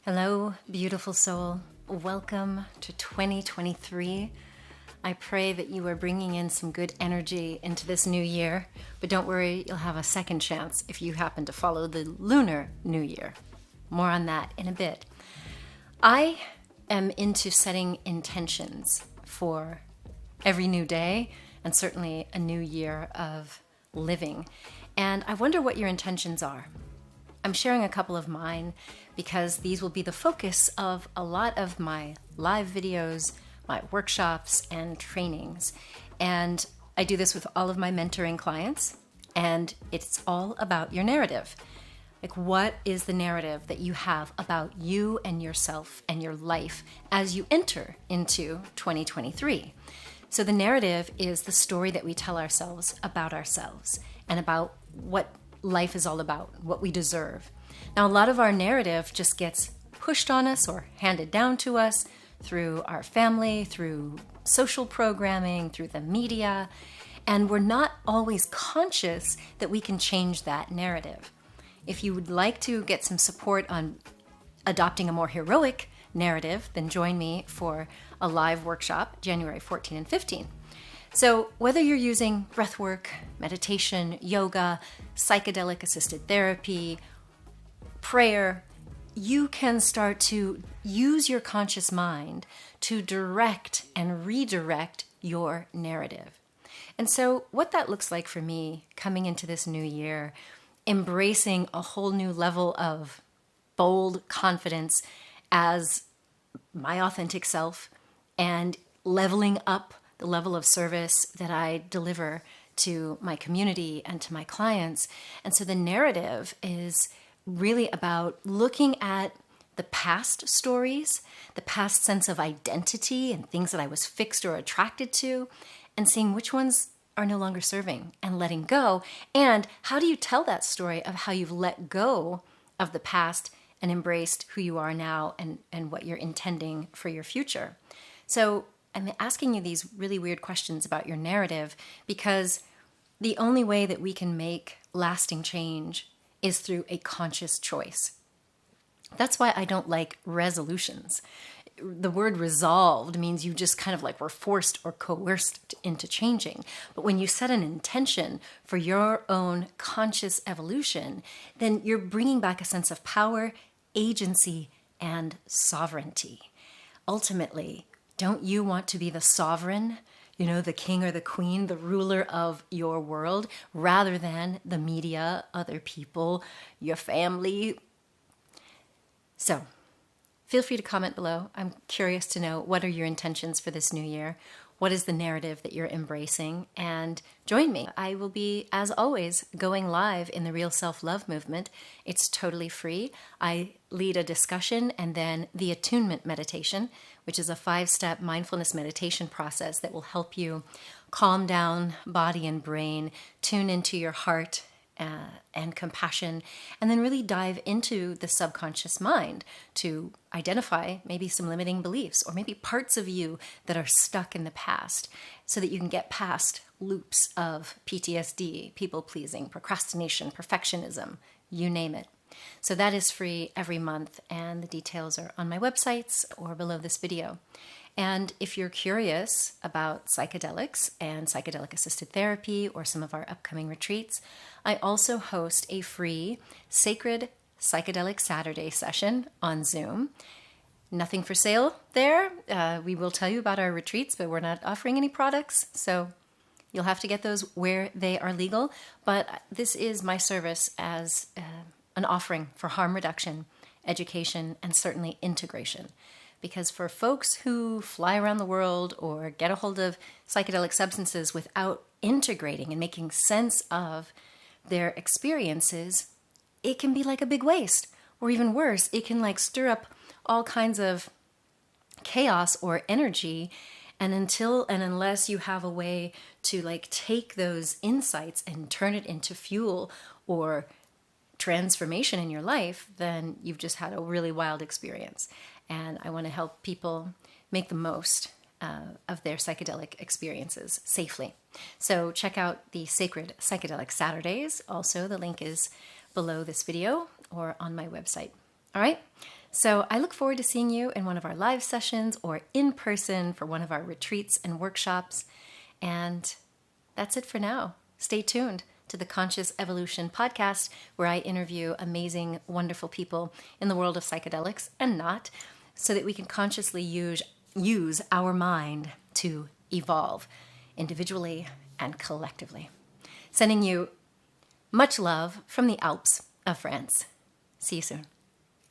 Hello, beautiful soul. Welcome to 2023. I pray that you are bringing in some good energy into this new year, but don't worry, you'll have a second chance if you happen to follow the lunar new year. More on that in a bit. I am into setting intentions for every new day and certainly a new year of living. And I wonder what your intentions are. I'm sharing a couple of mine because these will be the focus of a lot of my live videos, my workshops, and trainings. And I do this with all of my mentoring clients, and it's all about your narrative. Like, what is the narrative that you have about you and yourself and your life as you enter into 2023? So the narrative is the story that we tell ourselves and about what life is all about, what we deserve. Now, a lot of our narrative just gets pushed on us or handed down to us through our family, through social programming, through the media, and we're not always conscious that we can change that narrative. If you would like to get some support on adopting a more heroic narrative, then join me for a live workshop January 14 and 15. So whether you're using breathwork, meditation, yoga, psychedelic assisted therapy, prayer, you can start to use your conscious mind to direct and redirect your narrative. And so what that looks like for me coming into this new year, embracing a whole new level of bold confidence as my authentic self and leveling up the level of service that I deliver to my community and to my clients. And so the narrative is really about looking at the past stories, the past sense of identity and things that I was fixed or attracted to, and seeing which ones are no longer serving and letting go. And how do you tell that story of how you've let go of the past and embraced who you are now and what you're intending for your future? So I'm asking you these really weird questions about your narrative because the only way that we can make lasting change is through a conscious choice. That's why I don't like resolutions. The word resolved means you just kind of like were forced or coerced into changing. But when you set an intention for your own conscious evolution, then you're bringing back a sense of power, agency, and sovereignty. Ultimately, don't you want to be the sovereign, the king or the queen, the ruler of your world, rather than the media, other people, your family? So, feel free to comment below. I'm curious to know, what are your intentions for this new year? What is the narrative that you're embracing? And join me. I will be, as always, going live in the Real Self-Love Movement. It's totally free. I lead a discussion and then the attunement meditation, which is a 5-step mindfulness meditation process that will help you calm down body and brain, tune into your heart and compassion, and then really dive into the subconscious mind to identify maybe some limiting beliefs or maybe parts of you that are stuck in the past so that you can get past loops of PTSD, people-pleasing, procrastination, perfectionism, you name it. So that is free every month, and the details are on my websites or below this video. And if you're curious about psychedelics and psychedelic-assisted therapy or some of our upcoming retreats, I also host a free Sacred Psychedelic Saturday session on Zoom. Nothing for sale there. We will tell you about our retreats, but we're not offering any products, so you'll have to get those where they are legal. But this is my service as an offering for harm reduction, education, and certainly integration. Because for folks who fly around the world or get a hold of psychedelic substances without integrating and making sense of their experiences, it can be like a big waste. Or even worse, it can like stir up all kinds of chaos or energy. And until and unless you have a way to like take those insights and turn it into fuel or transformation in your life, then you've just had a really wild experience. And I want to help people make the most of their psychedelic experiences safely. So check out the Sacred Psychedelic Saturdays. Also, the link is below this video or on my website. All right, So I look forward to seeing you in one of our live sessions or in person for one of our retreats and workshops. And that's it for now. Stay tuned to the Conscious Evolution podcast, where I interview amazing, wonderful people in the world of psychedelics and not, so that we can consciously use our mind to evolve individually and collectively. Sending you much love from the Alps of France. See you soon.